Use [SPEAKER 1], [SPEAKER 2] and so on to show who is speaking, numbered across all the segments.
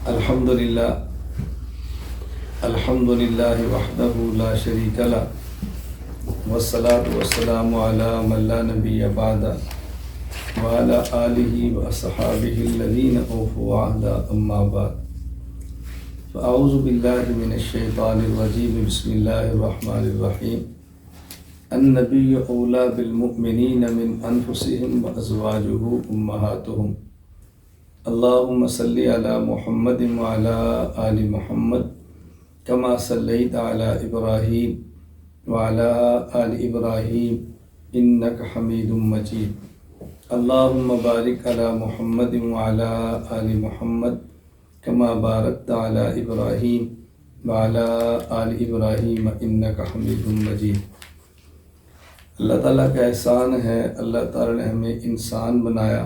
[SPEAKER 1] الحمدللہ وحدہ لا شریک لہ والصلاة والسلام علی من لا نبی بعدہ وعلی آلہ واصحابہ الذین اوفوا عہدہ اما بعد فاعوذ باللہ من الشیطان الرجیم بسم اللہ الرحمن الرحیم النبی اولی بالمؤمنین من انفسہم وازواجہ امہاتہم اللہم صلی علی محمد وعلی آل محمد کما صلیت علی ابراہیم وعلی آل ابراہیم انک حمید مجید اللہم بارک علی محمد وعلی آل محمد کما بارکت علی ابراہیم وعلی آل ابراہیم انک حمید مجید۔ اللہ تعالیٰ کا احسان ہے، اللہ تعالیٰ نے ہمیں انسان بنایا،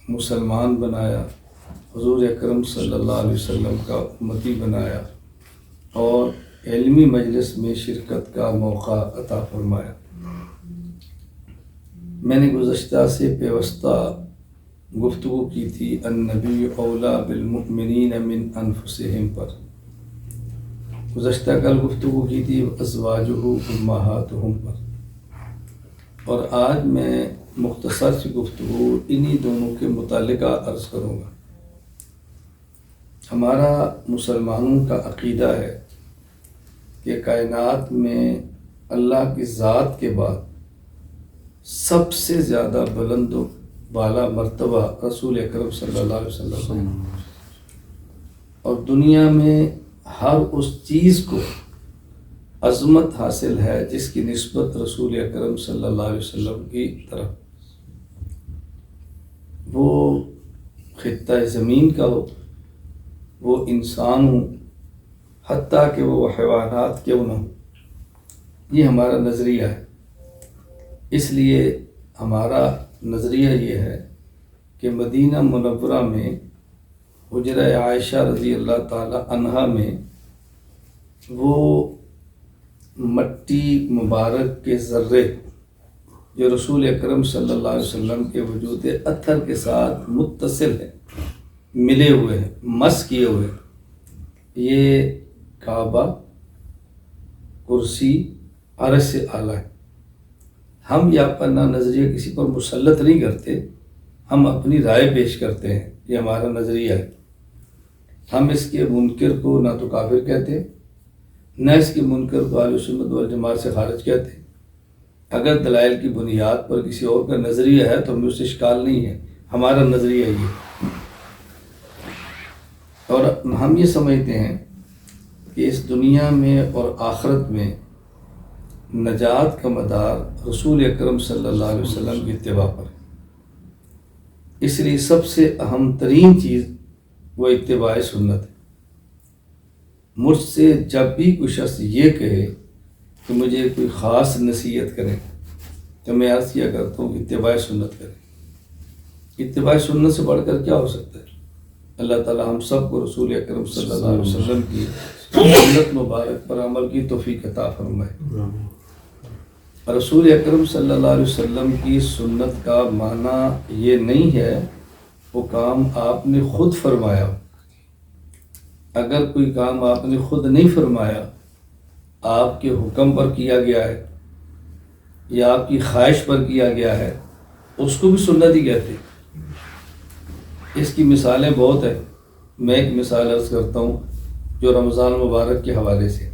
[SPEAKER 1] مسلمان بنایا، حضور اکرم صلی اللہ علیہ وسلم کا امتی بنایا اور علمی مجلس میں شرکت کا موقع عطا فرمایا۔ میں نے گزشتہ سے پیوستہ گفتگو کی تھی النبی اولی بالمؤمنین من انفسہم پر، گزشتہ کل گفتگو کی تھی ازواجہ امہاتہم پر، اور آج میں مختصر سی گفتگو انہی دونوں کے متعلقہ عرض کروں گا۔ ہمارا مسلمانوں کا عقیدہ ہے کہ کائنات میں اللہ کی ذات کے بعد سب سے زیادہ بلند و بالا مرتبہ رسول اکرم صلی اللہ علیہ وسلم ہے، اور دنیا میں ہر اس چیز کو عظمت حاصل ہے جس کی نسبت رسول اکرم صلی اللہ علیہ وسلم کی طرف، وہ خطہ زمین کا ہو، وہ انسان ہو، حتیٰ کہ وہ حیوانات کیوں نہ ہو۔ یہ ہمارا نظریہ ہے۔ اس لیے ہمارا نظریہ یہ ہے کہ مدینہ منورہ میں حجرہ عائشہ رضی اللہ تعالی عنہا میں وہ مٹی مبارک کے ذرے جو رسول اکرم صلی اللہ علیہ وسلم کے وجود اطہر کے ساتھ متصل ہیں، ملے ہوئے ہیں، مس کیے ہوئے ہیں، یہ کعبہ، کرسی، عرش سے اعلیٰ ہے۔ ہم یہ اپنا نظریہ کسی پر مسلط نہیں کرتے، ہم اپنی رائے پیش کرتے ہیں، یہ ہمارا نظریہ ہے۔ ہم اس کے منکر کو نہ تو کافر کہتے، نہ اس کے منکر کو اہل سنت والجماعت سے خارج کہتے۔ اگر دلائل کی بنیاد پر کسی اور کا نظریہ ہے تو ہمیں اس سے اشکال نہیں ہے، ہمارا نظریہ یہ، اور ہم یہ سمجھتے ہیں کہ اس دنیا میں اور آخرت میں نجات کا مدار رسول اکرم صلی اللہ علیہ وسلم کی اتباع پر ہے۔ اس لیے سب سے اہم ترین چیز وہ اتباع سنت ہے۔ مجھ سے جب بھی کوئی شخص یہ کہے کہ مجھے کوئی خاص نصیحت کرے تو میں عرض کیا کرتا ہوں اتباع سنت کریں۔ اتباع سنت سے بڑھ کر کیا ہو سکتا ہے؟ اللہ تعالی ہم سب کو رسول اکرم صلی اللہ علیہ وسلم کی سنت مبارک پر عمل کی توفیق عطا فرمائے۔ رسول اکرم صلی اللہ علیہ وسلم کی سنت کا معنی یہ نہیں ہے وہ کام آپ نے خود فرمایا۔ اگر کوئی کام آپ نے خود نہیں فرمایا، آپ کے حکم پر کیا گیا ہے یا آپ کی خواہش پر کیا گیا ہے، اس کو بھی سنت ہی کہتے ہیں۔ اس کی مثالیں بہت ہیں، میں ایک مثال عرض کرتا ہوں جو رمضان مبارک کے حوالے سے۔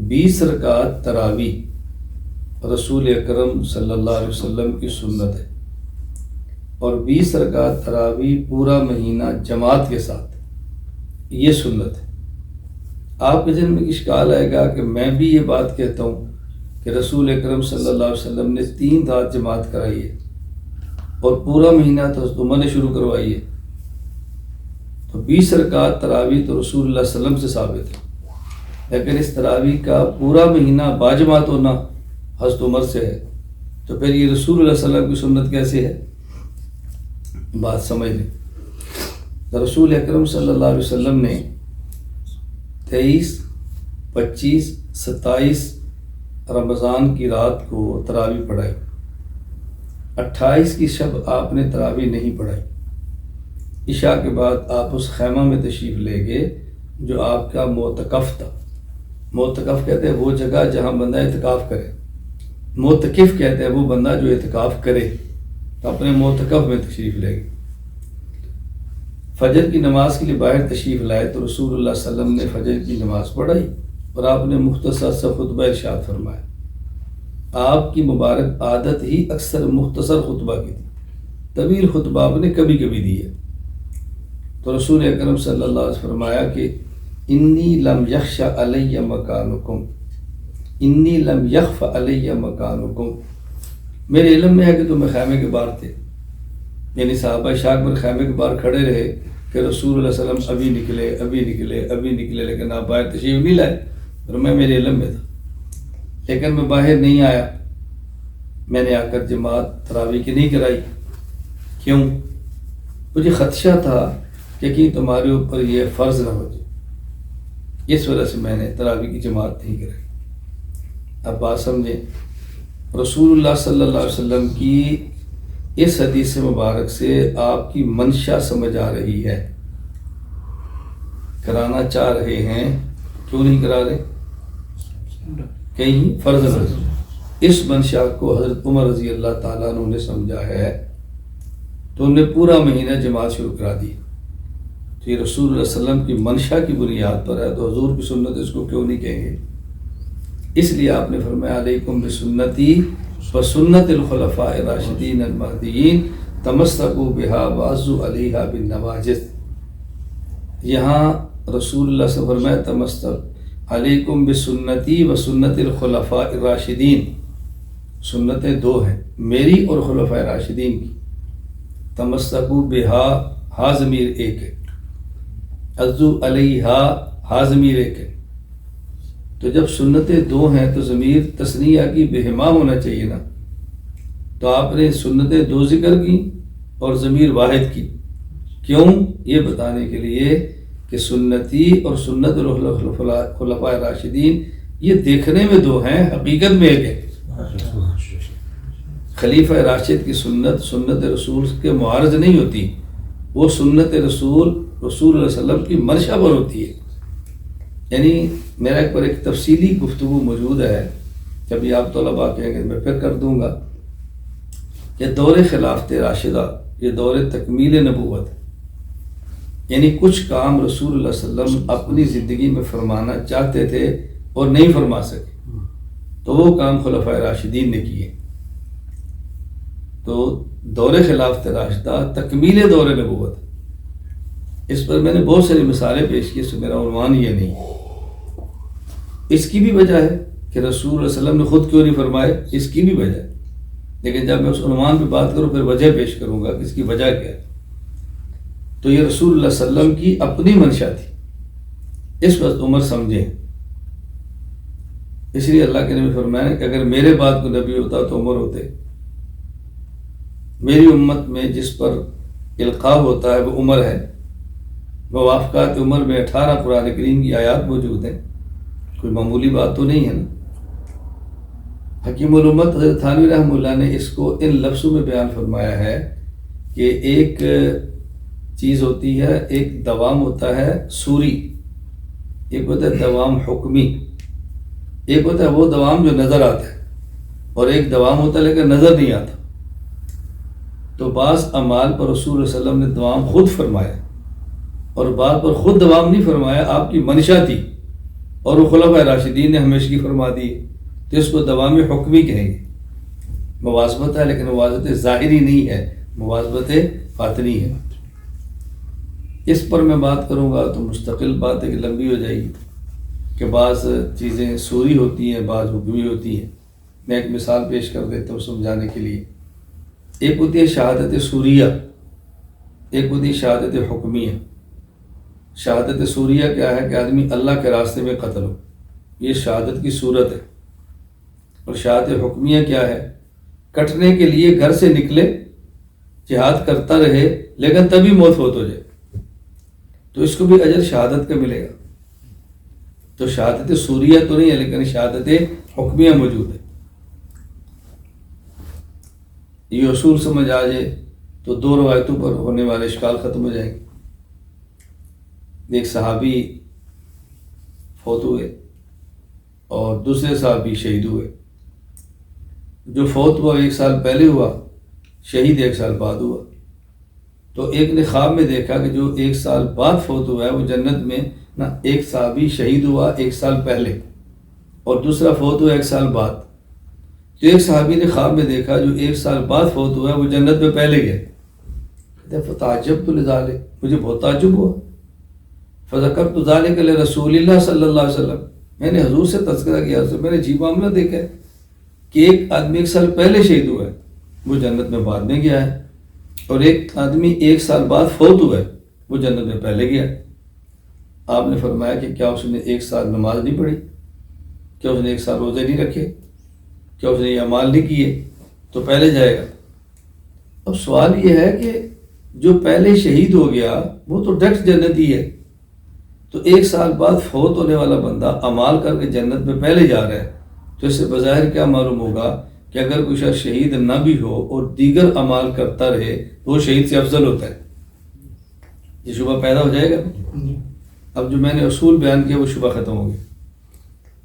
[SPEAKER 1] 20 رکعت تراویح رسول اکرم صلی اللہ علیہ وسلم کی سنت ہے، اور 20 رکعت تراویح پورا مہینہ جماعت کے ساتھ، یہ سنت ہے۔ آپ کے ذہن میں اشکال آئے گا کہ میں بھی یہ بات کہتا ہوں کہ رسول اکرم صلی اللہ علیہ وسلم نے 3 رات جماعت کرائی ہے اور پورا مہینہ تو حضرت عمر نے شروع کروائی ہے، تو 20 رکعت تراویح تو رسول اللہ صلی اللہ علیہ وسلم سے ثابت ہے، لیکن اس تراویح کا پورا مہینہ باجماعت ہونا حضرت عمر سے ہے، تو پھر یہ رسول اللہ صلی اللہ علیہ وسلم کی سنت کیسے ہے؟ بات سمجھ لیں۔ رسول اکرم صلی اللہ علیہ وسلم نے 23، 25، 27 رمضان کی رات کو تراویح پڑھائی، 28 کی شب آپ نے تراویح نہیں پڑھائی، عشاء کے بعد آپ اس خیمہ میں تشریف لے گئے جو آپ کا معتکف تھا. معتکف کہتے ہیں وہ جگہ جہاں بندہ اعتکاف کرے. معتکف کہتے ہیں وہ بندہ جو اعتکاف کرے. تو اپنے معتکف میں تشریف لے گئے. فجر کی نماز کے لیے باہر تشریف لائے تو رسول اللہ صلی اللہ علیہ وسلم نے فجر کی نماز پڑھائی اور آپ نے مختصر سا خطبہ ارشاد فرمایا. آپ کی مبارک عادت ہی اکثر مختصر خطبہ کی تھی، طویل خطبہ آپ نے کبھی کبھی دیے. تو رسول اکرم صلی اللہ علیہ وسلم فرمایا کہ انی لم یخش علی مکانکم، انی لم یخف علی مکانکم، میرے علم میں ہے کہ تم خیمے کے باہر تھے. یعنی صحابہ شاک پر خیمے کے باہر کھڑے رہے کہ رسول اللہ صلی اللہ علیہ وسلم ابھی نکلے لیکن آپ باہر تشریف نہیں لائے. اور میرے علم میں تھا لیکن میں باہر نہیں آیا. میں نے آ کر جماعت تراویح کی نہیں کرائی. کیوں؟ مجھے خدشہ تھا کہ کہیں تمہارے اوپر یہ فرض نہ ہو جائے، اس وجہ سے میں نے تراویح کی جماعت نہیں کرائی. اب بات سمجھیں، رسول اللہ صلی اللہ علیہ وسلم کی اس حدیث مبارک سے آپ کی منشا سمجھ آ رہی ہے. کرانا چاہ رہے ہیں، کیوں نہیں کرا رہے؟ کہیں فرض نہ ہو. اس منشا کو حضرت عمر رضی اللہ تعالیٰ عنہ نے سمجھا ہے تو انہوں نے پورا مہینہ جماعت شروع کرا دی. تو یہ رسول اللہ صلی اللہ علیہ وسلم کی منشا کی بنیاد پر ہے تو حضور کی سنت اس کو کیوں نہیں کہیں گے؟ اس لیے آپ نے فرمایا علیکم بسنتی وسنت الخلفاء الراشدین المہدیین تمسکوا بہا وعضوا علیہا بالنواجذ. یہاں رسول اللہ صلی اللہ علیہ وسلم فرمایا تمسک علیکم بسنتی وسنت الخلفاء الراشدین. سنتیں دو ہیں، میری اور خلفاء راشدین کی. تمسکوا بہا، ہا ضمیر ایک ہے، عضوا علیہا ہا ضمیر ایک ہے. تو جب سنتیں دو ہیں تو ضمیر تثنیہ کی بہما ہونا چاہیے نا. تو آپ نے سنتیں دو ذکر کی اور ضمیر واحد کی. کیوں؟ یہ بتانے کے لیے کہ سنتی اور سنت خلفاء راشدین یہ دیکھنے میں دو ہیں، حقیقت میں ایک ہے. خلیفہ راشد کی سنت سنت رسول کے معارض نہیں ہوتی، وہ سنت رسول اللہ صلی اللہ علیہ وسلم کی منشا پر ہوتی ہے. یعنی میرا ایک تفصیلی گفتگو موجود ہے، جب آپ طلباء کہیں گے میں پھر کر دوں گا. یہ دور خلافت راشدہ، یہ دور تکمیل نبوت، یعنی کچھ کام رسول اللہ صلی اللہ علیہ وسلم اپنی زندگی میں فرمانا چاہتے تھے اور نہیں فرما سکے تو وہ کام خلفاء راشدین نے کیے. تو دور خلافت راشدہ تکمیل دور نبوت، اس پر میں نے بہت ساری مثالیں پیش کی، اس سے میرا عنوان یہ نہیں. اس کی بھی وجہ ہے کہ رسول اللہ صلی اللہ علیہ وسلم نے خود کیوں نہیں فرمائے، اس کی بھی وجہ ہے. لیکن جب میں اس عنوان پہ بات کروں پھر وجہ پیش کروں گا کہ اس کی وجہ کیا ہے. تو یہ رسول اللہ صلی اللہ علیہ وسلم کی اپنی منشا تھی، اس وقت عمر سمجھیں. اس لیے اللہ کے نبی فرمایا کہ اگر میرے بعد کو نبی ہوتا تو عمر ہوتے. میری امت میں جس پر القاب ہوتا ہے وہ عمر ہے. موافقات عمر میں 18 قرآن کریم کی آیات موجود ہیں، کوئی معمولی بات تو نہیں ہے نا. حکیم الامت حضرت تھانوی رحمہ اللہ نے اس کو ان لفظوں میں بیان فرمایا ہے کہ ایک چیز ہوتی ہے، ایک دوام ہوتا ہے سوری، ایک ہوتا ہے دوام حکمی، ایک ہوتا ہے وہ دوام جو نظر آتا ہے، اور ایک دوام ہوتا ہے لیکن نظر نہیں آتا. تو بعض اعمال پر رسول اللہ صلی اللہ علیہ وسلم نے دوام خود فرمایا اور بعض پر خود دوام نہیں فرمایا، آپ کی منشا تھی اور وہ خلفاء راشدین نے ہمیشگی فرما دی، تو اس کو دوام حکمی کہیں گے. مواظبت ہے لیکن مواظبت ظاہری نہیں ہے، مواظبت باطنی ہے. اس پر میں بات کروں گا تو مستقل بات ہے کہ لمبی ہو جائے گی کہ بعض چیزیں سوری ہوتی ہیں، بعض حکمی ہوتی ہیں. میں ایک مثال پیش کر دیتا ہوں سمجھانے کے لیے. ایک ہوتی ہے شہادت سوریہ، ایک ہوتی ہے شہادت حکمیہ. شہادت سوریہ کیا ہے کہ آدمی اللہ کے راستے میں قتل ہو، یہ شہادت کی صورت ہے. اور شہادت حکمیہ کیا ہے؟ کٹنے کے لیے گھر سے نکلے، جہاد کرتا رہے لیکن تبھی موت ہو جائے، تو اس کو بھی اجر شہادت کا ملے گا. تو شہادت سوریہ تو نہیں ہے لیکن شہادت حکمیہ موجود ہے. یہ اصول سمجھ آ جائے تو 2 روایتوں پر ہونے والے اشکال ختم ہو جائیں گے۔ ایک صحابی فوت ہوئے اور دوسرے صحابی شہید ہوئے۔ جو فوت ہوا 1 سال پہلے ہوا، شہید 1 سال بعد ہوا۔ تو ایک نے خواب میں دیکھا کہ جو 1 سال بعد فوت ہوا ہے وہ جنت میں نہ، ایک صحابی شہید ہوا 1 سال پہلے اور دوسرا فوت ہوا 1 سال بعد۔ تو ایک صحابی نے خواب میں دیکھا جو 1 سال بعد فوت ہوا ہے وہ جنت میں پہلے گیا۔ کہتے ہیں فتعجبت لذلک، مجھے بہت تعجب ہوا۔ فذکرت ذلک لرسول اللہ صلی اللہ علیہ وسلم، میں نے حضور سے تذکرہ کیا، میں نے عجیب معاملہ دیکھا ہے کہ ایک آدمی 1 سال پہلے شہید ہوا ہے وہ جنت میں بعد میں گیا ہے، اور ایک آدمی 1 سال بعد فوت ہوا ہے وہ جنت میں پہلے گیا۔ آپ نے فرمایا کہ کیا اس نے 1 سال نماز نہیں پڑھی، کیا اس نے 1 سال روزے نہیں رکھے، کیا اس نے یہ اعمال نہیں کیے تو پہلے جائے گا۔ اب سوال یہ ہے کہ جو پہلے شہید ہو گیا وہ تو ڈائریکٹ جنتی ہے، تو 1 سال بعد فوت ہونے والا بندہ اعمال کر کے جنت میں پہلے جا رہا ہے، تو اس سے بظاہر کیا معلوم ہوگا کہ اگر کوئی شخص شہید نہ بھی ہو اور دیگر اعمال کرتا رہے تو وہ شہید سے افضل ہوتا ہے۔ یہ شبہ پیدا ہو جائے گا۔ اب جو میں نے اصول بیان کیا وہ شبہ ختم ہو گیا۔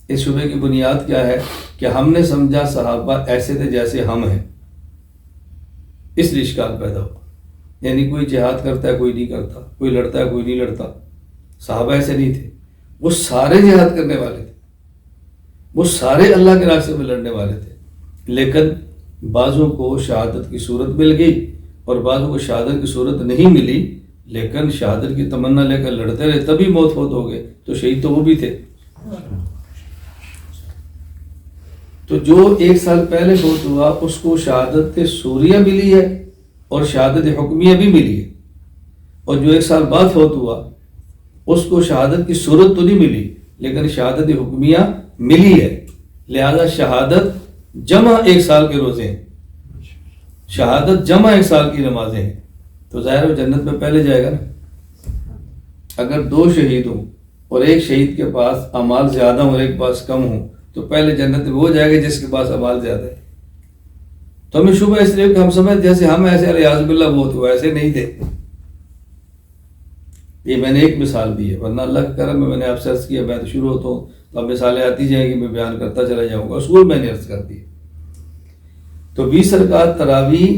[SPEAKER 1] اس شبے کی بنیاد کیا ہے کہ ہم نے سمجھا صحابہ ایسے تھے جیسے ہم ہیں، اس لیے اشکال پیدا ہوا۔ یعنی کوئی جہاد کرتا ہے کوئی نہیں کرتا، کوئی لڑتا ہے کوئی نہیں لڑتا۔ صحابہ ایسے نہیں تھے، وہ سارے جہاد کرنے والے تھے، وہ سارے اللہ کے راستے میں لڑنے والے تھے، لیکن بعضوں کو شہادت کی صورت مل گئی اور بعضوں کو شہادت کی صورت نہیں ملی، لیکن شہادت کی تمنا لے کر لڑتے رہے تبھی موت فوت ہو گئے، تو شہید تو وہ بھی تھے۔ تو جو 1 سال پہلے فوت ہوا اس کو شہادت سوریہ ملی ہے اور شہادت حکمیہ بھی ملی ہے، اور جو 1 سال بعد فوت ہوا اس کو شہادت کی صورت تو نہیں ملی لیکن شہادت حکمیہ ملی ہے، لہذا شہادت جمع 1 سال کے روزے ہیں، شہادت جمع 1 سال کی نمازیں ہیں، تو ظاہر وہ جنت میں پہلے جائے گا نا۔ اگر 2 شہید ہوں اور ایک شہید کے پاس اعمال زیادہ ہوں اور ایک پاس کم ہوں تو پہلے جنت میں وہ جائے گا جس کے پاس اعمال زیادہ ہے۔ تو ہمیں شبہ اس لیے کہ ہم سمجھ جیسے ہم ایسے الیاذ باللہ بہت ہوا، ایسے نہیں تھے۔ یہ میں نے ایک مثال دی ہے، ورنہ اللہ کا کرم میں نے آپ سے عرض کیا میں تو شروع ہوتا ہوں تو اب مثالیں آتی جائیں گی، میں بیان کرتا چلا جاؤں گا، اصول میں نے عرض کر دی۔ تو 20 رکعت تراویح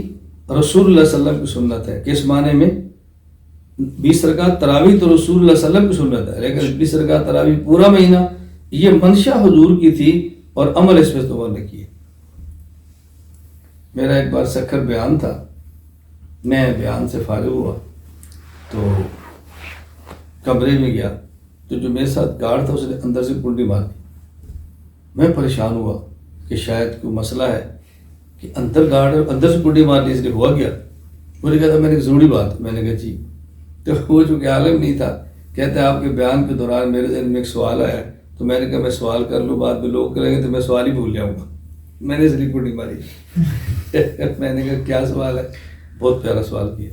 [SPEAKER 1] رسول اللہ صلی اللہ علیہ وسلم کی سنت ہے۔ کس معنی میں؟ 20 رکعت تراویح تو رسول اللہ صلی اللہ علیہ وسلم کی سنت ہے، لیکن 20 رکعت تراویح پورا مہینہ یہ منشا حضور کی تھی اور عمل اس پہ تو نے کیے۔ میرا ایک بار سکھر بیان تھا، میں بیان سے فارغ ہوا تو کمرے میں گیا تو جو میرے ساتھ گارڈ تھا اس نے اندر سے کنڈی مار دی۔ میں پریشان ہوا کہ شاید کوئی مسئلہ ہے کہ اندر گارڈ اندر سے کنڈی مار لی، اس لیے ہوا گیا۔ مجھے کہتا میں نے ایک ضروری بات، میں نے کہا جی۔ تو وہ چونکہ عالم نہیں تھا، کہتے ہیں آپ کے بیان کے دوران میرے ذہن میں ایک سوال آیا تو میں نے کہا میں سوال کر لوں، بعد میں لوگ کریں گے تو میں سوال ہی بھول جاؤں گا۔ میں نے اس لیے کنڈی ماری۔ میں نے کہا کیا سوال ہے؟ بہت پیارا سوال کیا۔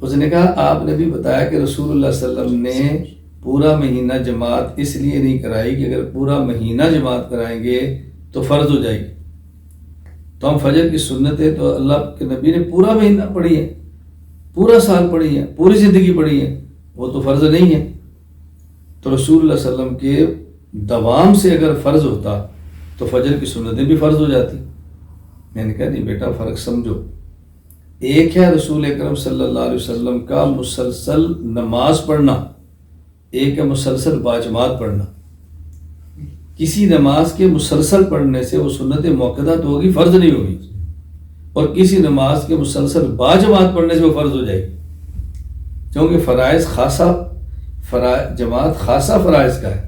[SPEAKER 1] اس نے کہا آپ نے بھی بتایا کہ رسول اللہ صلی اللہ علیہ وسلم نے پورا مہینہ جماعت اس لیے نہیں کرائی کہ اگر پورا مہینہ جماعت کرائیں گے تو فرض ہو جائے گی، تو ہم فجر کی سنت ہے تو اللہ کے نبی نے پورا مہینہ پڑھی ہے، پورا سال پڑھی ہے، پوری زندگی پڑھی ہے، وہ تو فرض نہیں ہے۔ تو رسول اللہ صلی اللہ علیہ وسلم کے دوام سے اگر فرض ہوتا تو فجر کی سنتیں بھی فرض ہو جاتی۔ میں نے کہا نہیں بیٹا فرق سمجھو، ایک ہے رسول اکرم صلی اللہ علیہ وسلم کا مسلسل نماز پڑھنا، ایک ہے مسلسل باجماعت پڑھنا۔ کسی نماز کے مسلسل پڑھنے سے وہ سنت موقدہ تو ہوگی، فرض نہیں ہوگی، اور کسی نماز کے مسلسل باجماعت پڑھنے سے وہ فرض ہو جائے گی، کیونکہ فرائض خاصہ جماعت خاصہ فرائض کا ہے۔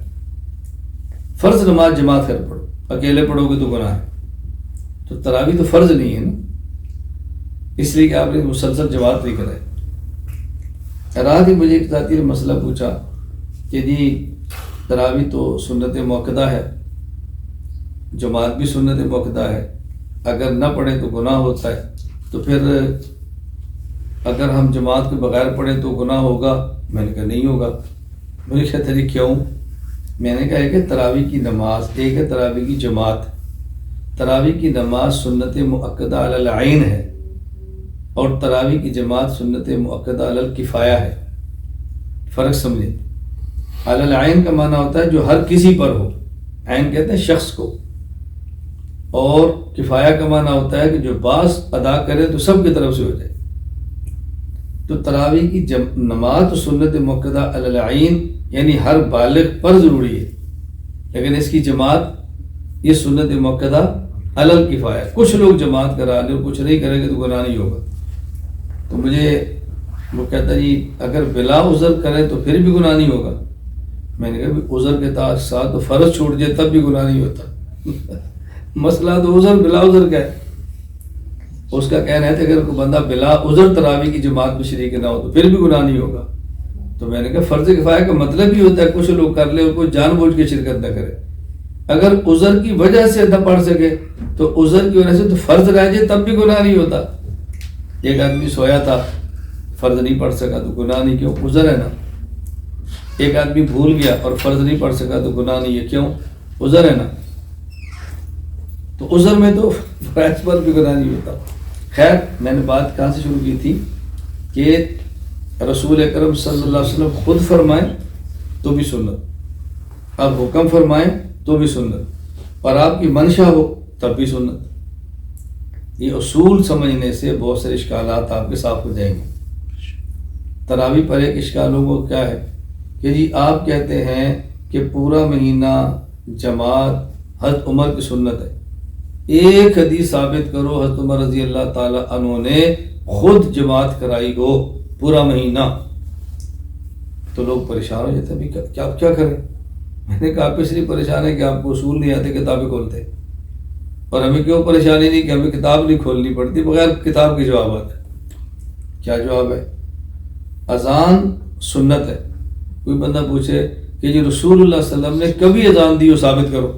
[SPEAKER 1] فرض نماز جماعت کر پڑھو، اکیلے پڑھو گے تو گناہ ہے، تو تراویح تو فرض نہیں ہے نا، اس لیے کہ آپ نے مسلسل جماعت نہیں کرائے۔ رات ہی مجھے ایک ذاتی نے مسئلہ پوچھا کہ جی تراویح تو سنت موقدہ ہے، جماعت بھی سنت موقدہ ہے، اگر نہ پڑھیں تو گناہ ہوتا ہے، تو پھر اگر ہم جماعت کے بغیر پڑھیں تو گناہ ہوگا؟ میں نے کہا نہیں ہوگا۔ مجھے کہتے ہیں کیوں؟ میں نے کہا ایک ہے تراویح کی نماز، ایک ہے تراویح کی جماعت۔ تراویح کی نماز سنت مؤکدہ علی العین ہے، اور تراویح کی جماعت سنت مؤکدہ علی الکفایہ ہے۔ فرق سمجھیں، علی العین کا معنی ہوتا ہے جو ہر کسی پر ہو، عین کہتے ہیں شخص کو، اور کفایہ کا معنی ہوتا ہے کہ جو بعض ادا کرے تو سب کی طرف سے ہو جائے۔ تو تراویح کی نماز تو سنت مؤکدہ علی العین یعنی ہر بالغ پر ضروری ہے، لیکن اس کی جماعت یہ سنت مؤکدہ علی الکفایہ۔ کچھ لوگ جماعت کرا لیں اور کچھ نہیں کریں گے تو گناہ نہیں ہوگا۔ تو مجھے وہ کہتا جی اگر بلا عذر کرے تو پھر بھی گناہ نہیں ہوگا۔ میں نے کہا بھی عذر کے ساتھ تو فرض چھوٹ جائے تب بھی گناہ نہیں ہوتا۔ مسئلہ تو عذر بلا عذر کا ہے۔ اس کا کہنا ہے کہ اگر کوئی بندہ بلا عذر تراویح کی جماعت میں شریک نہ ہو تو پھر بھی گناہ نہیں ہوگا۔ تو میں نے کہا فرض کفایہ کا مطلب ہی ہوتا ہے کچھ لوگ کر لے اور کوئی جان بوجھ کے شرکت نہ کرے۔ اگر عذر کی وجہ سے نہ پڑھ سکے تو عذر کی وجہ سے تو فرض رہ جائے تب بھی گناہ نہیں ہوتا۔ ایک آدمی سویا تھا، فرض نہیں پڑھ سکا تو گناہ نہیں، کیوں؟ عذر ہے نا۔ ایک آدمی بھول گیا اور فرض نہیں پڑھ سکا تو گناہ نہیں ہے، کیوں؟ عذر ہے نا۔ تو عذر میں تو فرض پر بھی گناہ نہیں ہوتا۔ خیر، میں نے بات کہاں سے شروع کی تھی کہ رسول اکرم صلی اللہ علیہ وسلم خود فرمائیں تو بھی سنت، اب حکم فرمائیں تو بھی سنت، اور آپ کی منشا ہو تب بھی سنت۔ یہ اصول سمجھنے سے بہت سارے اشکالات آپ کے صاف ہو جائیں گے۔ تراویح پر ایک اشکال ہوگا، کیا ہے کہ جی آپ کہتے ہیں کہ پورا مہینہ جماعت حضرت عمر کی سنت ہے۔ ایک حدیث ثابت کرو حضرت عمر رضی اللہ تعالی عنہ نے خود جماعت کرائی ہو پورا مہینہ، تو لوگ پریشان ہو جاتے ہیں کہ آپ کیا کریں۔ میں نے کہا آپ اس لیے پریشان ہے کہ آپ کو اصول نہیں آتے کتابیں کھولتے، اور ہمیں کیوں پریشانی نہیں کہ ہمیں کتاب نہیں کھولنی پڑتی، بغیر کتاب کے جوابات ہے۔ کیا جواب ہے؟ اذان سنت ہے۔ کوئی بندہ پوچھے کہ جی رسول اللہ صلی اللہ علیہ وسلم نے کبھی اذان دی ہو ثابت کرو،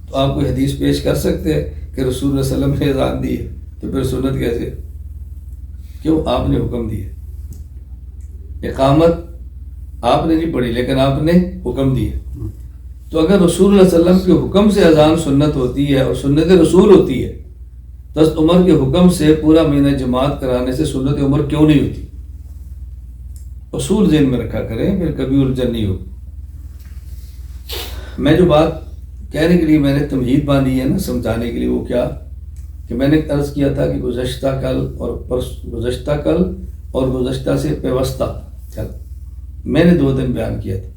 [SPEAKER 1] تو آپ کوئی حدیث پیش کر سکتے ہیں کہ رسول اللہ صلی اللہ علیہ وسلم نے اذان دی ہے، تو پھر سنت کیسے؟ کیوں؟ آپ نے حکم دیا۔ اقامت آپ نے نہیں پڑھی لیکن آپ نے حکم دیا۔ تو اگر رسول اللہ صلی اللہ علیہ وسلم کے حکم سے اذان سنت ہوتی ہے اور سنت رسول ہوتی ہے، تو حضرت عمر کے حکم سے پورا مہینہ جماعت کرانے سے سنت عمر کیوں نہیں ہوتی؟ اصول ذہن میں رکھا کریں، پھر کبھی الجھن نہیں ہوگی۔ میں جو بات کہنے کے لیے میں نے تمہید باندھی ہے نا سمجھانے کے لیے، وہ کیا کہ میں نے عرض کیا تھا کہ گزشتہ کل اور گزشتہ سے پیوستہ کل میں نے 2 دن بیان کیا تھا،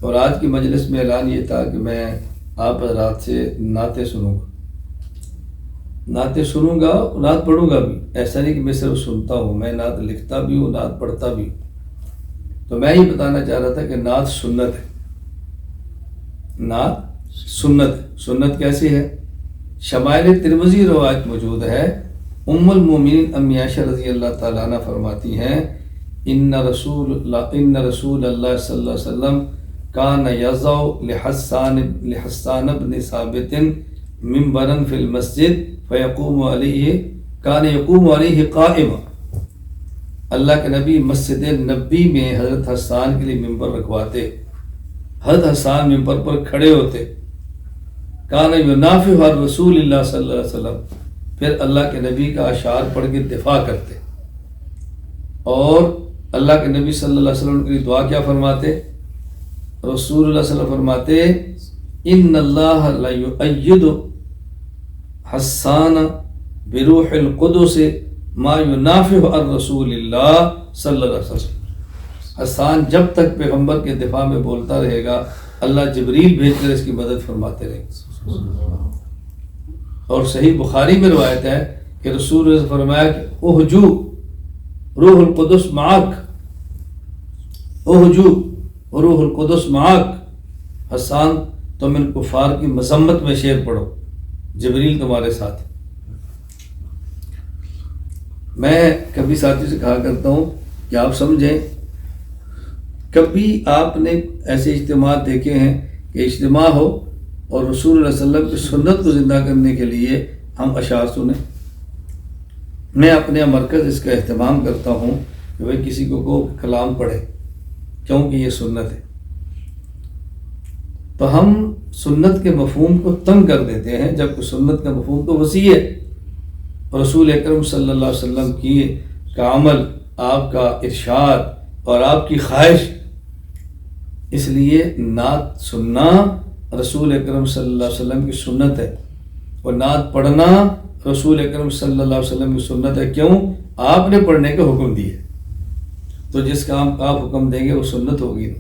[SPEAKER 1] اور آج کی مجلس میں اعلان یہ تھا کہ میں آپ حضرات سے نعتیں سنوں گا، نعت پڑھوں گا بھی۔ ایسا نہیں کہ میں صرف سنتا ہوں، میں نعت لکھتا بھی ہوں، نعت پڑھتا بھی ہوں۔ تو میں یہ بتانا چاہ رہا تھا کہ نعت سنت ہے، نعت سنت ہے۔ سنت کیسے ہے؟ شمائل ترمذی روایت موجود ہے، ام المومنین امی عائشہ رضی اللہ تعالیٰ عنہ فرماتی ہیں ان رسول اللہ صلی اللہ علیہ وسلم کان یضع لحسان بن ثابت منبرا فی المسجد فیقوم علیہ کان یقوم علیہ قائما۔ اللہ کے نبی مسجد نبی میں حضرت حسان کے لیے ممبر رکھواتے، حضرت حسان ممبر پر کھڑے ہوتے، کان ینافع عن رسول اللہ صلی اللہ علیہ وسلم، پھر اللہ کے نبی کا اشعار پڑھ کے دفاع کرتے، اور اللہ کے نبی صلی اللہ علیہ وسلم کے لیے دعا کیا فرماتے؟ رسول اللہ صلی اللہ علیہ وسلم فرماتے ان اللہ لیؤید حسان بروح القدس ما ینافع عن رسول اللہ صلی اللہ علیہ وسلم۔ حسان جب تک پیغمبر کے دفاع میں بولتا رہے گا، اللہ جبریل بھیج کر اس کی مدد فرماتے رہیں گے۔ اور صحیح بخاری میں روایت ہے کہ رسول اللہ نے فرمایا کہ اہجو روح القدس معاک، اہجو روح القدس معاک، حسان تم ان کفار کی مذمت میں شعر پڑھو، جبریل تمہارے ساتھ۔ میں کبھی ساتھی سے کہا کرتا ہوں کہ آپ سمجھیں، کبھی آپ نے ایسے اجتماع دیکھے ہیں کہ اجتماع ہو اور رسول اللہ صلی اللہ علیہ وسلم کی سنت کو زندہ کرنے کے لیے ہم اشعار سنیں؟ میں اپنے مرکز اس کا اہتمام کرتا ہوں کہ بھائی کسی کو کلام پڑھے، کیونکہ یہ سنت ہے۔ تو ہم سنت کے مفہوم کو تنگ کر دیتے ہیں، جبکہ سنت کا مفہوم تو وسیع ہے۔ رسول اکرم صلی اللہ علیہ وسلم کی کا عمل، آپ کا ارشاد اور آپ کی خواہش، اس لیے نعت سننا رسول اکرم صلی اللہ علیہ وسلم کی سنت ہے، اور نعت پڑھنا رسول اکرم صلی اللہ علیہ وسلم کی سنت ہے۔ کیوں؟ آپ نے پڑھنے کا حکم دیا، تو جس کام کا آپ حکم دیں گے وہ سنت ہوگی نا۔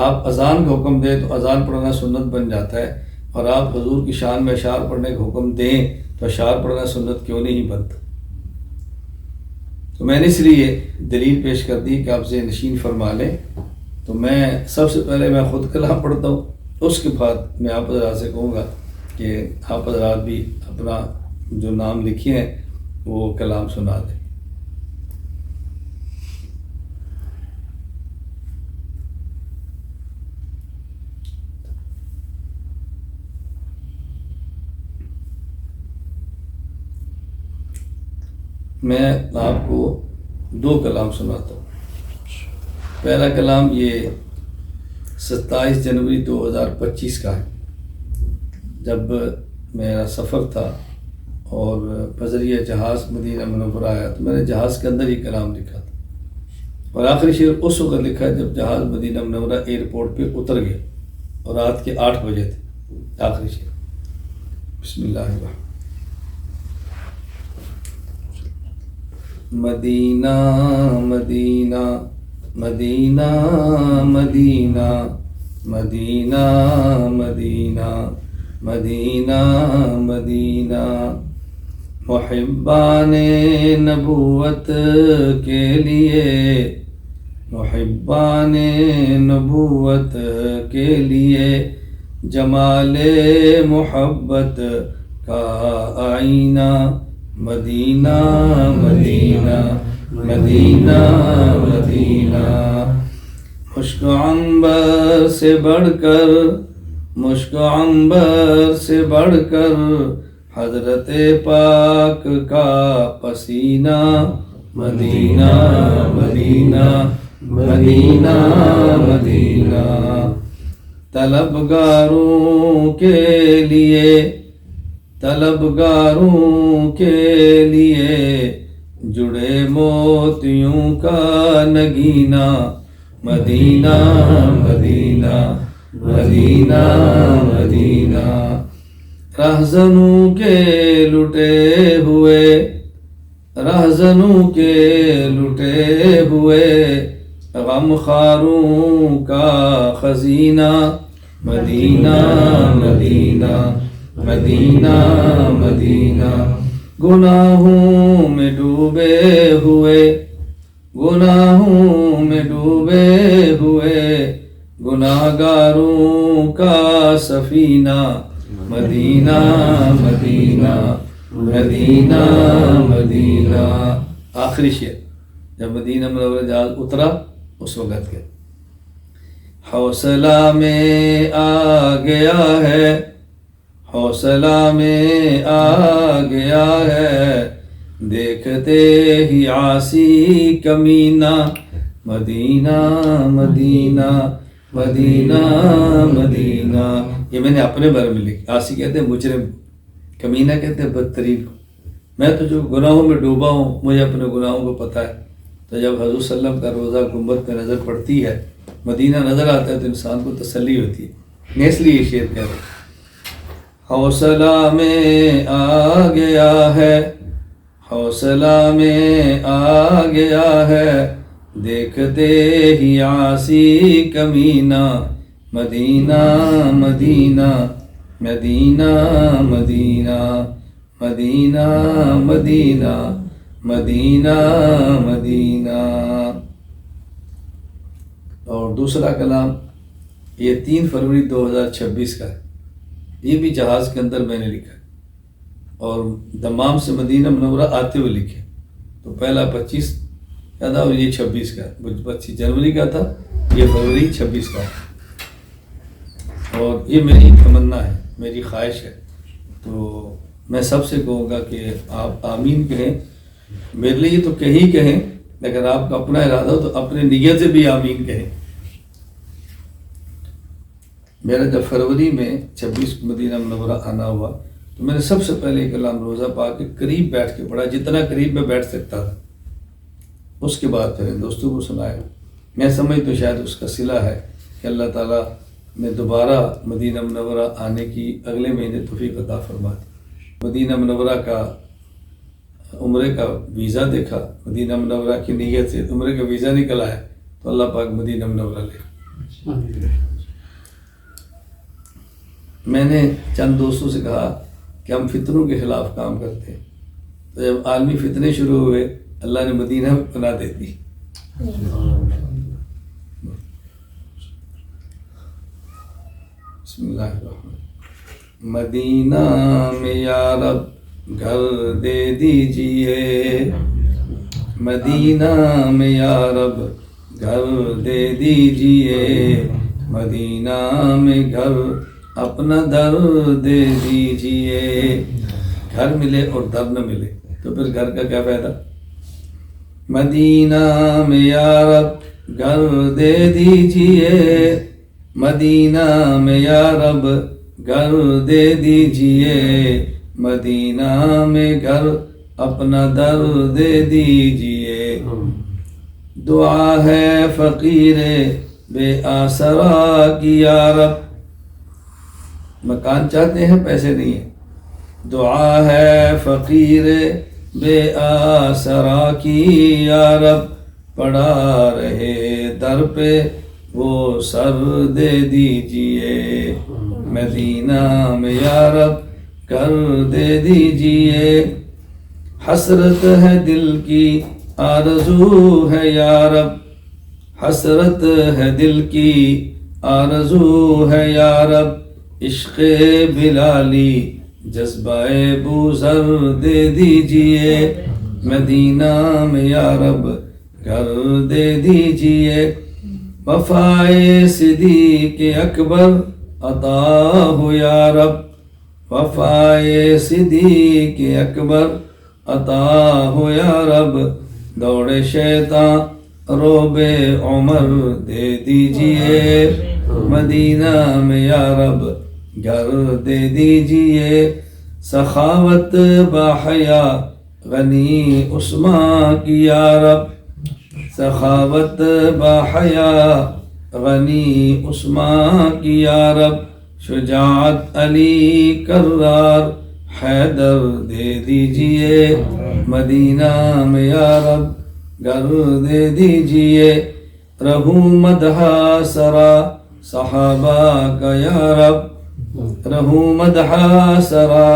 [SPEAKER 1] آپ اذان کا حکم دیں تو اذان پڑھنا سنت بن جاتا ہے، اور آپ حضور کی شان میں اشعار پڑھنے کا حکم دیں تو اشعار پڑھنا سنت کیوں نہیں بنتا؟ تو میں نے اس لیے دلیل پیش کر دی کہ آپ ذہن نشین فرما لیں۔ تو میں سب سے پہلے میں خود کلام پڑھتا ہوں، اس کے بعد میں آپ حضرات سے کہوں گا کہ آپ حضرات بھی اپنا جو نام لکھے ہیں وہ کلام سنا دیں۔ میں آپ کو 2 کلام سناتا ہوں۔ پہلا کلام یہ 27 جنوری 2025 کا ہے، جب میرا سفر تھا اور بذریعہ جہاز مدینہ منورہ آیا تو میں نے جہاز کے اندر ہی کلام لکھا تھا، اور آخری شعر اس وقت لکھا ہے جب جہاز مدینہ منورہ ایئرپورٹ پہ اتر گیا اور رات کے 8 بجے تھے۔ آخری شعر بسم اللہ الرحمن مدینہ مدینہ مدینہ مدینہ مدینہ مدینہ مدینہ مدینہ محبان نبوت کے لیے، محبان نبوت کے لیے جمال محبت کا آئینہ، مدینہ مدینہ مدینہ مدینہ مشک عنبر سے بڑھ کر، مشک عنبر سے بڑھ کر حضرت پاک کا پسینہ، مدینہ مدینہ مدینہ مدینہ طلبگاروں کے لیے، طلبگاروں کے لیے جڑے موتیوں کا نگینہ، مدینہ مدینہ مدینہ مدینہ رہزنوں کے لٹے ہوئے، رہزنوں کے لٹے ہوئے غمخواروں کا خزینہ، مدینہ مدینہ مدینہ مدینہ گناہوں میں ڈوبے ہوئے، گناہوں میں ڈوبے ہوئے گناہگاروں کا سفینہ، مدینہ مدینہ مدینہ مدینہ آخری شعر جب مدینہ منورہ جہاز اترا اس وقت کے حوصلہ میں آ گیا ہے، حوصلہ میں آ گیا ہے دیکھتے ہی عاصی کمینہ، مدینہ مدینہ مدینہ مدینہ یہ میں نے اپنے بارے میں لکھی۔ عاصی کہتے ہیں مجرم، کمینہ کہتے ہیں بدترین کو۔ میں تو جو گناہوں میں ڈوبا ہوں مجھے اپنے گناہوں کو پتہ ہے، تو جب حضور صلی اللہ علیہ وسلم کا روزہ گنبد پہ نظر پڑتی ہے، مدینہ نظر آتا ہے تو انسان کو تسلی ہوتی ہے۔ میں اس لیے یہ شعر کہہ رہا ہوں، حوصلہ میں آ گیا ہے، حوصلہ میں آ گیا ہے دیکھتے ہی عاصی کمینہ، مدینہ مدینہ مدینہ مدینہ مدینہ مدینہ مدینہ مدینہ اور دوسرا کلام یہ 3 فروری 2026 کا ہے، یہ بھی جہاز کے اندر میں نے لکھا ہے اور دمام سے مدینہ منورہ آتے ہوئے لکھے۔ تو پہلا 25 کا تھا اور یہ 26 کا، 25 جنوری کا تھا، یہ فروری 26 کا ہے، اور یہ میری تمنا ہے، میری خواہش ہے۔ تو میں سب سے کہوں گا کہ آپ آمین کہیں، میرے لیے تو کہیں کہیں، لیکن آپ کا اپنا ارادہ ہو تو اپنے نیت سے بھی آمین کہیں۔ میرا جب فروری میں 26 مدینہ منورہ آنا ہوا تو میں نے سب سے پہلے کلام روزہ پاک کے قریب بیٹھ کے پڑھا، جتنا قریب میں بیٹھ سکتا تھا. اس کے بعد پھر دوستوں کو سنایا. میں سمجھتا ہوں شاید اس کا صلہ ہے کہ اللہ تعالیٰ نے دوبارہ مدینہ منورہ آنے کی اگلے مہینے توفیق عطا فرما دی. مدینہ منورہ کا عمرے کا ویزا دیکھا، مدینہ منورہ کی نیت سے عمرے کا ویزا نکل آیا تو اللہ پاک مدینہ منورہ لے. میں نے چند دوستوں سے کہا کہ ہم فتنوں کے خلاف کام کرتے ہیں، تو جب عالمی فتنے شروع ہوئے اللہ نے مدینہ بنا دے دی. بسم اللہ الرحمن الرحیم. مدینہ میں یا رب گھر دے دیجئے، مدینہ میں یا رب گھر دے دیجئے، مدینہ میں گھر اپنا در دے دیجئے. گھر ملے اور در نہ ملے تو پھر گھر کا کیا فائدہ. مدینہ میں یا رب گھر دے دیجئے، مدینہ میں یا رب گھر دے دیجئے، مدینہ میں گھر اپنا در دے دیجئے. دعا ہے فقیر بے آسرا کی یا رب. مکان چاہتے ہیں، پیسے نہیں ہیں. دعا ہے فقیر بے آسرا کی یا رب، پڑا رہے در پہ وہ سر دے دیجئے، مدینہ میں یا رب کر دے دیجئے. حسرت ہے دل کی آرزو ہے یا رب، حسرت ہے دل کی آرزو ہے یا رب، عشق بلالی جذبہ بوذر دے دیجئے، مدینہ میں یا رب گھر دے دیجئے. وفائے صدیق اکبر عطا ہو یا رب، وفائے صدیق اکبر عطا ہو یا رب، دوڑ شیطان روب عمر دے دیجئے، مدینہ میں یا رب گھر دے دیجئے. سخاوت باحیا غنی عثمان کی یا رب، سخاوت باحیا غنی عثمان کی یا رب، شجاعت علی کرار حیدر دے دیجئے، مدینہ میں یا رب گھر دے دیجئے. رہوں مدحا سرا صحابہ کا یا رب، رہوں مدحا سرا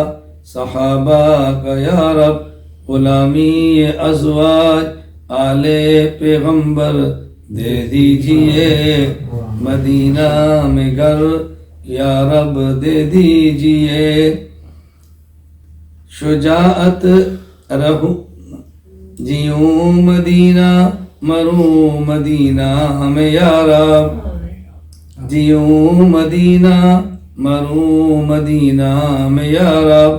[SPEAKER 1] صحابہ کا یا رب، غلامی ازواج آل پیغمبر دے دیجئے، مدینہ میں گھر یا رب دے دیجئے. شجاعت رہوں جیوں مدینہ مروں مدینہ میں یا رب، جیوں مدینہ مروں مدینہ میں یا رب،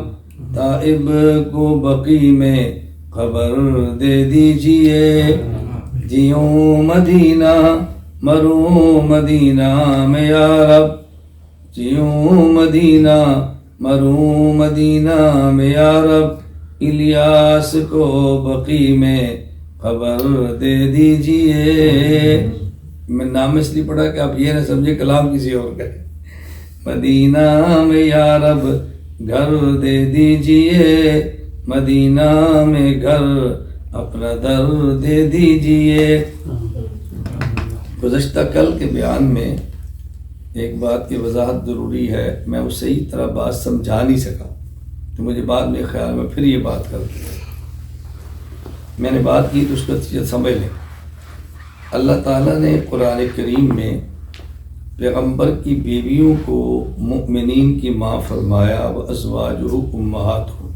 [SPEAKER 1] طائب کو بقی میں خبر دے دیجئے، جیوں مدینہ مروں مدینہ میں یا رب، جیوں مدینہ مروں مدینہ میں یا رب، الیاس کو بقی میں خبر دے دیجئے. میں نام اس لیے پڑھا کہ آپ یہ نہ سمجھے کلام کسی اور کا ہے. مدینہ میں یا رب گھر دے دیجئے، مدینہ میں گھر اپنا در دے دیجئے. گزشتہ کل کے بیان میں ایک بات کی وضاحت ضروری ہے، میں اس صحیح طرح بات سمجھا نہیں سکا تو مجھے بعد میں خیال میں پھر یہ بات کر دی. میں نے بات کی تو اس کو سمجھ لیں. اللہ تعالیٰ نے قرآن کریم میں پیغمبر کی بیویوں کو مؤمنین کی ماں فرمایا، وَأَزْوَاجُهُ أُمَّهَاتُهُمْ،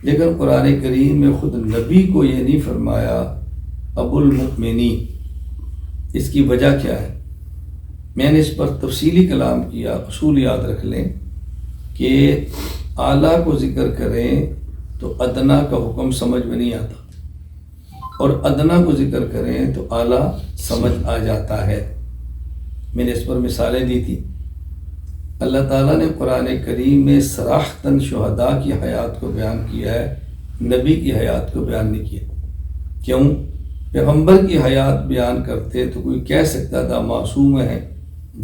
[SPEAKER 1] لیکن قرآن کریم میں خود نبی کو یہ نہیں فرمایا ابو المؤمنین. اس کی وجہ کیا ہے؟ میں نے اس پر تفصیلی کلام کیا. اصول یاد رکھ لیں کہ اعلیٰ کو ذکر کریں تو ادنا کا حکم سمجھ میں نہیں آتا، اور ادنا کو ذکر کریں تو اعلیٰ سمجھ آ جاتا ہے. میں نے اس پر مثالیں دی تھی اللہ تعالیٰ نے قرآن کریم میں صراحتاً شہداء کی حیات کو بیان کیا ہے، نبی کی حیات کو بیان نہیں کیا۔ کیوں؟ پیغمبر کی حیات بیان کرتے تو کوئی کہہ سکتا تھا معصوم ہے،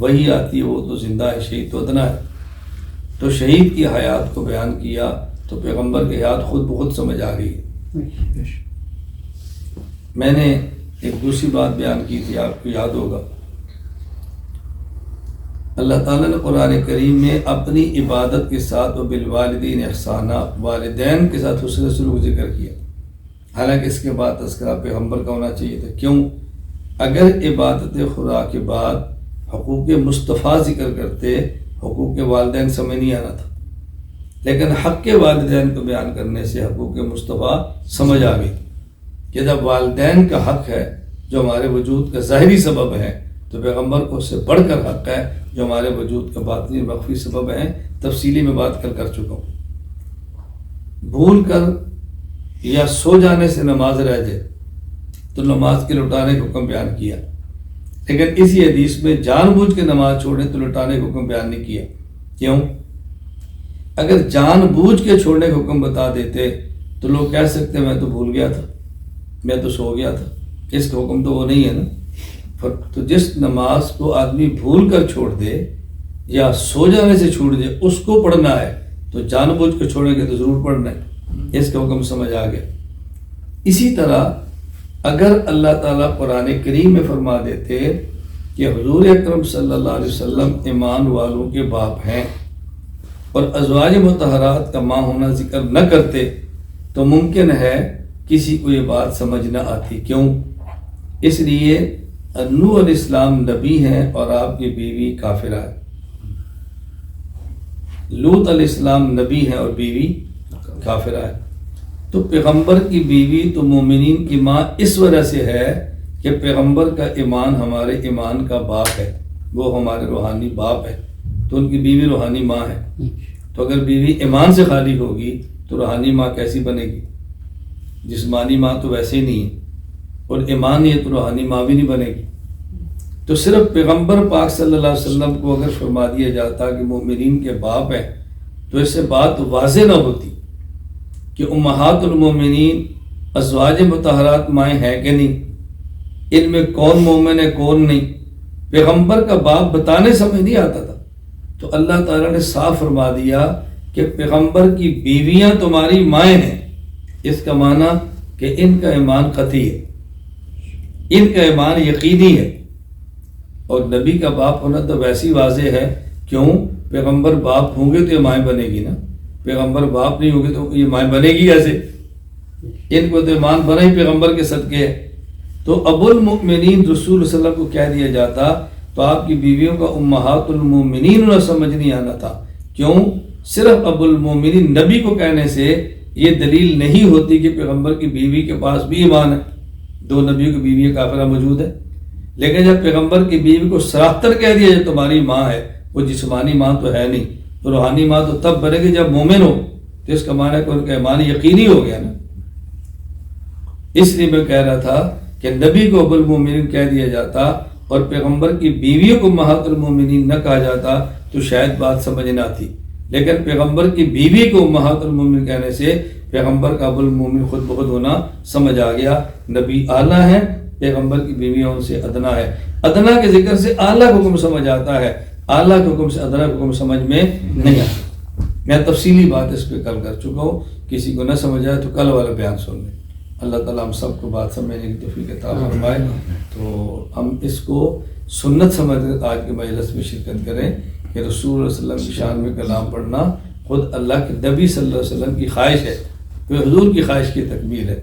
[SPEAKER 1] وہی آتی ہے، وہ تو زندہ ہے، شہید تو ادنا ہے۔ تو شہید کی حیات کو بیان کیا تو پیغمبر کی حیات خود بخود سمجھ آ گئی۔ میں نے ایک دوسری بات بیان کی تھی، آپ کو یاد ہوگا، اللہ تعالیٰ نے قرآن کریم میں اپنی عبادت کے ساتھ و بالوالدین احسانہ، والدین کے ساتھ حسن سلوک ذکر کیا، حالانکہ اس کے بعد تذکرہ پیغمبر کا ہونا چاہیے تھا۔ کیوں؟ اگر عبادت خدا کے بعد حقوق مصطفیٰ ذکر کرتے، حقوق والدین سمجھ نہیں آنا تھا، لیکن حق کے والدین کو بیان کرنے سے حقوق مصطفیٰ سمجھ آ گئی کہ جب والدین کا حق ہے جو ہمارے وجود کا ظاہری سبب ہے، تو پیغمبر کو اس سے بڑھ کر حق ہے جو ہمارے وجود کا باطنی مخفی سبب ہے۔ تفصیلی میں بات کر چکا ہوں۔ بھول کر یا سو جانے سے نماز رہ جائے تو نماز کے لوٹانے کا حکم بیان کیا، لیکن اسی حدیث میں جان بوجھ کے نماز چھوڑیں تو لوٹانے کا حکم بیان نہیں کیا۔ کیوں؟ اگر جان بوجھ کے چھوڑنے کا حکم بتا دیتے تو لوگ کہہ سکتے میں تو بھول گیا تھا، میں تو سو گیا تھا، اس کا حکم تو وہ نہیں ہے نا۔ تو جس نماز کو آدمی بھول کر چھوڑ دے یا سو جانے سے چھوڑ دے، اس کو پڑھنا ہے تو جان بوجھ کے چھوڑیں گے تو ضرور پڑھنا ہے، اس کا حکم سمجھ آ گیا۔ اسی طرح اگر اللہ تعالیٰ قرآن کریم میں فرما دیتے کہ حضور اکرم صلی اللہ علیہ وسلم ایمان والوں کے باپ ہیں اور ازواج مطہرات کا ماں ہونا ذکر نہ کرتے تو ممکن ہے کسی کو یہ بات سمجھ نہ آتی۔ کیوں؟ اس لیے نوح علیہ السلام نبی ہیں اور آپ کی بیوی کافرہ ہے، لوط علیہ السلام نبی ہیں اور بیوی کافرہ ہے۔ تو پیغمبر کی بیوی تو مومنین کی ماں اس وجہ سے ہے کہ پیغمبر کا ایمان ہمارے ایمان کا باپ ہے، وہ ہمارے روحانی باپ ہے، تو ان کی بیوی روحانی ماں ہے۔ تو اگر بیوی ایمان سے خالی ہوگی تو روحانی ماں کیسی بنے گی؟ جسمانی ماں تو ویسے ہی نہیں ہے، اور ایمان یہ تو روحانی ماں بھی نہیں بنے گی۔ تو صرف پیغمبر پاک صلی اللہ علیہ وسلم کو اگر فرما دیا جاتا کہ مومنین کے باپ ہیں تو اس سے بات واضح نہ ہوتی کہ امہات المومنین ازواج مطہرات مائیں ہیں کہ نہیں، ان میں کون مومن ہے کون نہیں، پیغمبر کا باپ بتانے سمجھ نہیں آتا تھا۔ تو اللہ تعالیٰ نے صاف فرما دیا کہ پیغمبر کی بیویاں تمہاری مائیں ہیں، اس کا معنی کہ ان کا ایمان قطعی ہے، ان کا ایمان یقینی ہے، اور نبی کا باپ ہونا تو ویسی واضح ہے۔ کیوں؟ پیغمبر باپ ہوں گے تو یہ مائیں بنے گی نا، پیغمبر باپ نہیں ہوگے تو یہ مائیں بنے گی کیسے؟ ان کو تو ایمان بنا ہی پیغمبر کے صدقے ہے۔ تو ابو المؤمنین رسول صلی اللہ علیہ وسلم کو کہہ دیا جاتا تو آپ کی بیویوں کا امہات المؤمنین نہ سمجھ نہیں آنا تھا۔ کیوں؟ صرف ابو المؤمنین نبی کو کہنے سے یہ دلیل نہیں ہوتی کہ پیغمبر کی بیوی کے پاس بھی ایمان ہے، دو نبیوں کی بیوی کافرہ موجود ہے۔ لیکن جب پیغمبر کی بیوی کو صراحتاً کہہ دیا جو تمہاری ماں ہے، وہ جسمانی ماں تو ہے نہیں، تو روحانی ماں تو تب بنے گی جب مومن ہو، تو اس کا معنی ہے کہ ان کا ایمان یقینی ہو گیا نا۔ اس لیے میں کہہ رہا تھا کہ نبی کو ابو المؤمنین کہہ دیا جاتا اور پیغمبر کی بیویوں کو امہات المؤمنین نہ کہا جاتا تو شاید بات سمجھ نہ آتی، لیکن پیغمبر کی بیوی کو امہات المؤمنین کہنے سے پیغمبر کا ابو المؤمنین خود بخود ہونا سمجھ آ گیا۔ نبی اعلیٰ ہیں، پیغمبر کی بیویاں ان سے ادنا ہے، ادنا کے ذکر سے اعلیٰ کا حکم سمجھ آتا ہے، اعلیٰ کے حکم سے ادنا کا حکم سمجھ میں نہیں آتا۔ میں تفصیلی بات اس پہ کل کر چکا ہوں، کسی کو نہ سمجھ آئے تو کل والا بیان سن لیں۔ اللہ تعالیٰ ہم سب کو بات سمجھنے کی توفیق عطا فرمائے۔ تو ہم اس کو سنت سمجھ کر آج کے مجلس میں شرکت کریں کہ رسول اللہ صلی اللہ علیہ وسلم کی شان میں کلام پڑھنا خود اللہ کے نبی صلی اللہ علیہ وسلم کی خواہش ہے، کوئی حضور کی خواہش کی تکمیل ہے۔